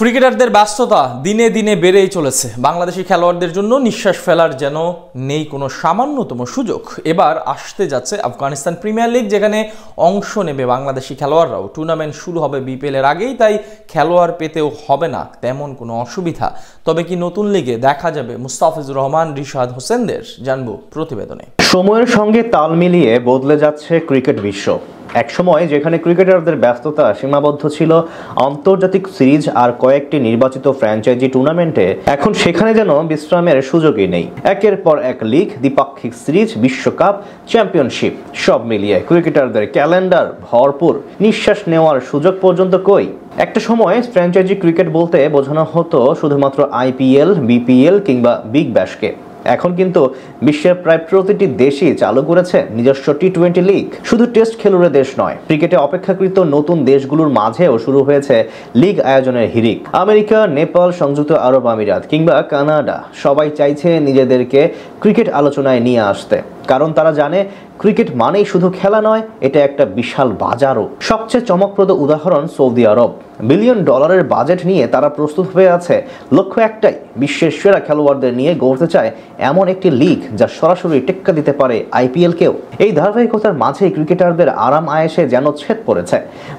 ক্রিকেটারদের ব্যস্ততা দিনে দিনে বেড়েই চলেছে। বাংলাদেশি খেলোয়াড়দের জন্য নিঃশ্বাস ফেলার যেন নেই কোনো সামান্যতম সুযোগ। এবার আসতে যাচ্ছে আফগানিস্তান প্রিমিয়ার লিগ, যেখানে অংশ নেবে বাংলাদেশি খেলোয়াড়রাও। টুর্নামেন্ট শুরু হবে বিপিএল এর আগেই, তাই খেলোয়াড় পেতেও হবে না তেমন কোনো অসুবিধা। তবে কি নতুন লিগে দেখা যাবে মুস্তাফিজুর রহমান, রিশাদ হোসেনদের? জানবো প্রতিবেদনে। সময়ের সঙ্গে তাল মিলিয়ে বদলে যাচ্ছে ক্রিকেট বিশ্ব। একসময় যেখানে ক্রিকেটারদের ব্যস্ততা সীমাবদ্ধ ছিল আন্তর্জাতিক সিরিজ আর কয়েকটি নির্বাচিত ফ্র্যাঞ্চাইজি টুর্নামেন্টে, এখন সেখানে যেন বিশ্রামের সুযোগই নেই। একের পর এক লিগ, দ্বিপাক্ষিক সিরিজ, বিশ্বকাপ, চ্যাম্পিয়নশিপ, সব মিলিয়ে ক্রিকেটারদের ক্যালেন্ডার ভরপুর। নিঃশ্বাস নেওয়ার সুযোগ পর্যন্ত কই। একটা সময় ফ্র্যাঞ্চাইজি ক্রিকেট বলতে বোঝানো হতো শুধুমাত্র আইপিএল, বিপিএল কিংবা বিগ ব্যাশকে। এখন কিন্তু বিশ্বের প্রায় প্রতিটি দেশই চালু করেছে নিজস্ব টি-20 লিগ। শুধু টেস্ট খেলুড়ে দেশ নয়, ক্রিকেটে অপেক্ষাকৃত নতুন দেশগুলোর মাঝেও শুরু হয়েছে লিগ আয়োজনের হিড়িক। আমেরিকা, নেপাল, সংযুক্ত আরব আমিরাত কিংবা কানাডা সবাই চাইছে নিজেদেরকে ক্রিকেট আলোচনায় নিয়ে আসতে, কারণ তারা জানে ক্রিকেট মানেই শুধু খেলা নয়, এটা একটা বিশাল বাজারও। সবচেয়ে চমকপ্রদ উদাহরণ সৌদি আরব। বিলিয়ন ডলারের বাজেট নিয়ে তারা প্রস্তুত হয়ে আছে। লক্ষ্য একটাই, বিশ্বের সেরা খেলোয়াড়দের নিয়ে গড়তে চায় এমন একটি লিগ যা সরাসরি টেক্কা দিতে পারে আইপিএলকেও। এই ধারাবাহিকতার মাঝে ক্রিকেটারদের আরাম আয়েশে যেন ছেদ পড়েছে।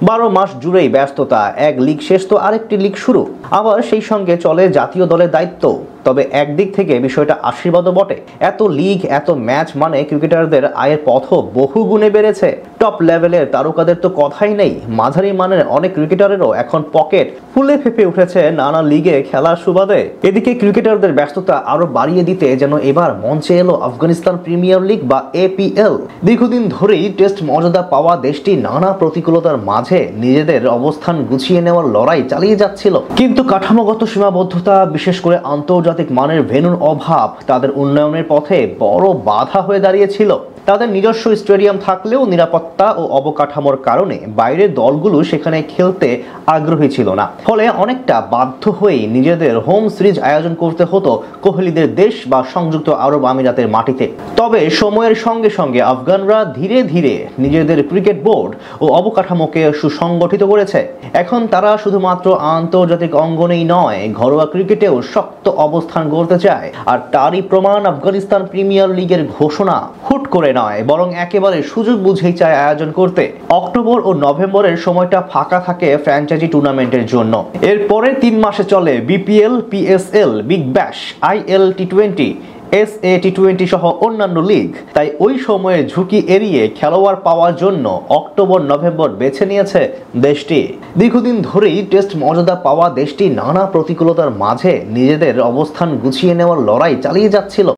12 মাস জুড়েই ব্যস্ততা, এক লিগ শেষ তো আরেকটি লিগ শুরু। আবার সেই সঙ্গে চলে জাতীয় দলের দায়িত্ব। তবে একদিক থেকে বিষয়টা আশীর্বাদও বটে। এত লিগ, এত ম্যাচ মানে ক্রিকেটারদের আয়ের পথও বহু গুণে বেড়েছে। টপ লেভেলের তারকাদের তো কথাই নেই, মাঝারি মানের অনেক ক্রিকেটারেরও এখন পকেট ফুলে ফেপে উঠেছে নানা লিগে খেলার সুবাদে। এদিকে ক্রিকেটারদের ব্যস্ততা আরো বাড়িয়ে দিতে যেন এবার মঞ্চে এলো আফগানিস্তান প্রিমিয়ার লিগ বা এপিএল। দীর্ঘদিন ধরেই টেস্ট মর্যাদা পাওয়া দেশটি নানা প্রতিকূলতার মাঝে নিজেদের অবস্থান গুছিয়ে নেওয়ার লড়াই চালিয়ে যাচ্ছিল। কিন্তু কাঠামোগত সীমাবদ্ধতা, বিশেষ করে আন্তর্জাতিক মানের ভেন্যুর অভাব তাদের উন্নয়নের পথে বড় বাধা হয়ে দাঁড়িয়েছিল। তাদের নিজস্ব স্টেডিয়াম থাকলেও নিরাপত্তা ও অবকাঠামোর কারণে বাইরের দলগুলো সেখানে খেলতে আগ্রহী ছিল না। ফলে অনেকটা বাধ্য হয়েই নিজেদের হোম সিরিজ আয়োজন করতে হতো কোহলিদের দেশ বা সংযুক্ত আরব আমিরাতের মাটিতে। তবে সময়ের সঙ্গে সঙ্গে আফগানরা ধীরে ধীরে নিজেদের ক্রিকেট বোর্ড ও অবকাঠামোকে সুসংগঠিত করেছে। এখন তারা শুধুমাত্র আন্তর্জাতিক অঙ্গনেই নয়, ঘরোয়া ক্রিকেটেও শক্ত অবস্থান গড়তে চায়। আর তারই প্রমাণ আফগানিস্তান প্রিমিয়ার লিগের ঘোষণা। হুট করে নয়, বরং একেবারে সুযোগ বুঝেই চায় আয়োজন করতে। অক্টোবর ও নভেম্বরের সময়টা ফাঁকা থাকে ফ্র্যাঞ্চাইজি টুর্নামেন্টের জন্য। এরপরে 3 মাসে চলে BPL, PSL, Big Bash, IL T20, SA T20 সহ অন্যান্য লিগ। তাই ওই সময়ে ঝুঁকি এড়িয়ে খেলোয়াড় পাওয়ার জন্য অক্টোবর নভেম্বর বেছে নিয়েছে দেশটি। দীর্ঘদিন ধরেই টেস্ট মর্যাদা পাওয়া দেশটি নানা প্রতিকূলতার মাঝে নিজেদের অবস্থান গুছিয়ে নেওয়ার লড়াই চালিয়ে যাচ্ছিল।